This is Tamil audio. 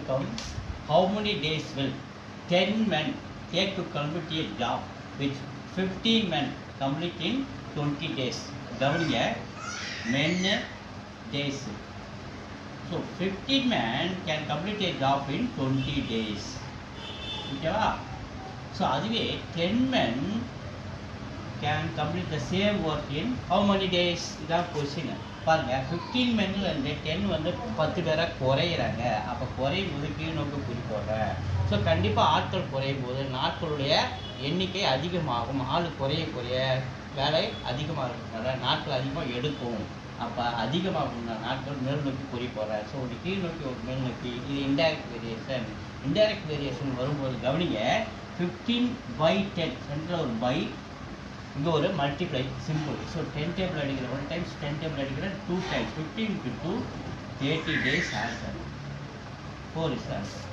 become, how many days will 10 men take to complete a job which 15 men complete in 20 days? கவனிங்க, men days. So 15 men can complete a job in 20 days. ஓகேவா? ஸோ அதுவே 10 men can complete the same work in how many days? இதான் கொஸ்டின். பாருங்க, 15 மென்ல இருந்து 10 வந்து 10 பேராக குறையிறாங்க. அப்போ குறையும் போது கீழ் நோக்கி குறிப்போங்க. ஸோ கண்டிப்பாக ஆட்கள் குறையும் போது நாட்களுடைய எண்ணிக்கை அதிகமாகும். ஆள் குறைய குறைய வேலை அதிகமாக இருக்கிறதுனால நாட்கள் அதிகமாக எடுக்கும். அப்போ அதிகமாகும் நாட்கள் மேல் நோக்கி குறிப்போற. ஸோ ஒரு கீழ் நோக்கி ஒரு மேல் நோக்கி, இது இன்டைரக்ட் வேரியேஷன். இன்டைரக்ட் வேரியேஷன் வரும்போது கவனிங்க, 15/10 சென்டரில் ஒரு பை, இங்கே ஒரு மல்டிப்ளை சிம்பிள். ஸோ 10 டேபிள் அடிக்கிற 1 டைம்ஸ், 10 டேபிள் அடிக்கிற 2 times, 15 × 2 30 days answer. 4 is the answer.